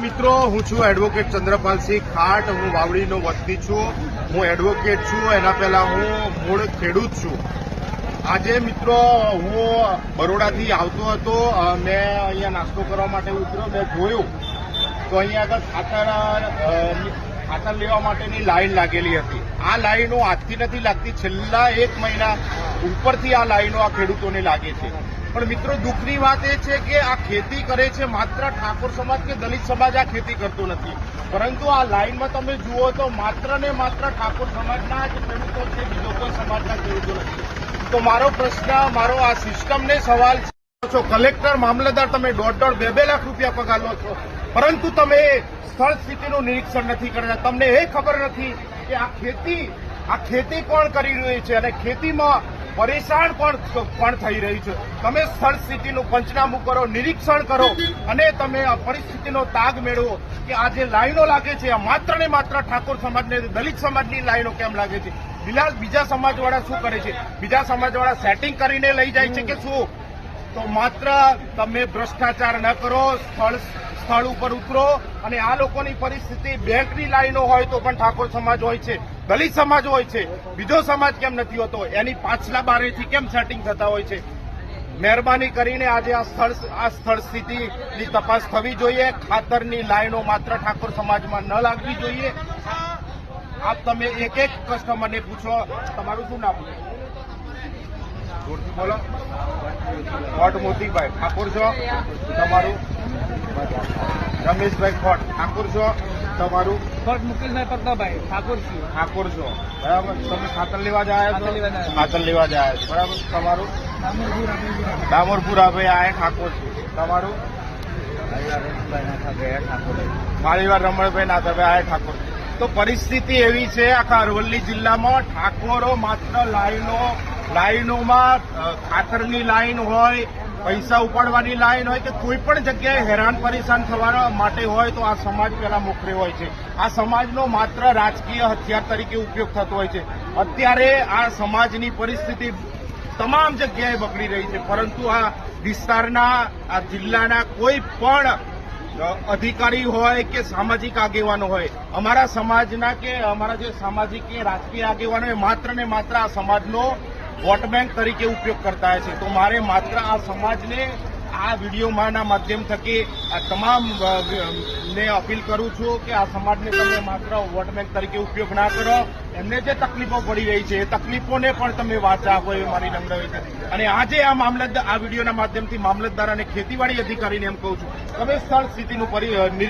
મિત્રો, હું છું એડવોકેટ ચંદ્રપાલસિંહ ખાટ. હું વાવડીનો વતની છું. હું એડવોકેટ છું. એના પહેલા હું મૂળ ખેડૂત છું. આજે મિત્રો હું બરોડાથી આવતો હતો. મેં અહીંયા નાસ્તો કરવા માટે ઉતર્યો. મેં જોયું તો અહીંયા આગળ ખાતર લેવા માટેની લાઈન લાગેલી હતી. આ લાઈનો આજથી નથી લાગતી, છેલ્લા 1 મહિના ઉપરથી આ લાઈનો આ ખેડૂતોને લાગે છે. પણ મિત્રો, દુઃખની વાત એ છે કે આ ખેતી કરે છે માત્ર ઠાકોર સમાજ કે દલિત સમાજ આ ખેતી કરતો નથી, પરંતુ આ લાઈનમાં તમે જુઓ તો માત્ર ને માત્ર ઠાકોર સમાજના જ ખેડૂતો છે, બીજો કોઈ સમાજના ખેડૂતો નથી. તો મારો પ્રશ્ન, મારો આ સિસ્ટમને સવાલ છો, કલેક્ટર મામલતદાર તમે 1.5-2 લાખ રૂપિયા પગાર લો છો, પરંતુ તમે સ્થળ સ્થિતિનું નિરીક્ષણ નથી કરતા. તમને એ ખબર નથી કે આ ખેતી કોણ કરી રહ્યું છે અને ખેતીમાં પરેશાન કોણ થઈ રહ્યું છે. તમે સ્થળ સ્થિતિનું પંચનામું કરો, નિરીક્ષણ કરો અને તમે આ પરિસ્થિતિનો તાગ મેળવો કે આ જે લાઈનો લાગે છે આ માત્ર ને માત્ર ઠાકોર સમાજને, દલિત સમાજની લાઈનો કેમ લાગે છે. બીજા સમાજવાળા શું કરે છે? બીજા સમાજવાળા સેટિંગ કરીને લઈ જાય છે કે શું? તો માત્ર તમે ભ્રષ્ટાચાર ન કરો, સ્થળ ઉપર ઉતરો. અને આ લોકોની પરિસ્થિતિ, બેંકની લાઈનો હોય તો પણ ઠાકોર સમાજ હોય છે, દલિત સમાજ હોય છે, બીજો સમાજ કેમ નથી હોતો? એની પાછલા બારેથી કેમ સેટિંગ થતા હોય છે? મહેરબાની કરીને આજે આ સ્થળ સ્થિતિની તપાસ થવી જોઈએ. ખાતરની લાઈનો માત્ર ઠાકોર સમાજમાં ન લાગવી જોઈએ. આપ તમે એક કસ્ટમરને પૂછો, તમારું શું નામ? જોરથી બોલો. ખોટ મોતીભાઈ ઠાકોર છો? તમારું? રમેશભાઈ ખોટ ઠાકોર છો? તમારું? ખોટ મુકેશભાઈ પક્કાભાઈ ઠાકોર છું. ઠાકોર છો, બરાબર. તમે ખાતર લેવા જાય છો? ખાતર લેવા જાય છો, બરાબર. તમારું? ડામોરપુરા ભાઈ આ ઠાકોર છું. તમારું? માળીવાર રમણભાઈ નાથાભાઈ આ ઠાકોર. તો પરિસ્થિતિ એવી છે આખા અરવલ્લી જિલ્લામાં, ઠાકોરો માત્ર લાઈનોમાં ખાતરની લાઈન હોય, પૈસા ઉપાડવાની લાઈન હોય કે કોઈ પણ જગ્યાએ હેરાન પરેશાન થવા માટે હોય તો આ સમાજ પેલા મોખરે હોય છે. આ સમાજનો માત્ર રાજકીય હથિયાર તરીકે ઉપયોગ થતો હોય છે. અત્યારે આ સમાજની પરિસ્થિતિ તમામ જગ્યાએ બગડી રહી છે, પરંતુ આ વિસ્તારના, આ જિલ્લાના કોઈ પણ અધિકારી હોય કે સામાજિક આગેવાનો હોય, અમારા સમાજના કે અમારા જે સામાજિક કે રાજકીય આગેવાનો હોય, માત્ર ને માત્ર આ સમાજનો વોટ બેંક તરીકે ઉપયોગ કરતા હોય છે. તો મારે માત્ર આ સમાજને આ વિડીયોમાંના માધ્યમ થકી આ તમામ ને અપીલ કરું છું કે આ સમાજને તમે માત્ર વોટ બેંક તરીકે ઉપયોગ ના કરો. એમને જે તકલીફો પડી રહી છે એ તકલીફોને પણ તમે વાચા આપો એ મારી નમ્ર વિનંતી. અને આજે આ વિડીયોના માધ્યમથી મામલતદાર અને ખેતીવાડી અધિકારીને એમ કહું છું, તમે સ્થળ સ્થિતિનું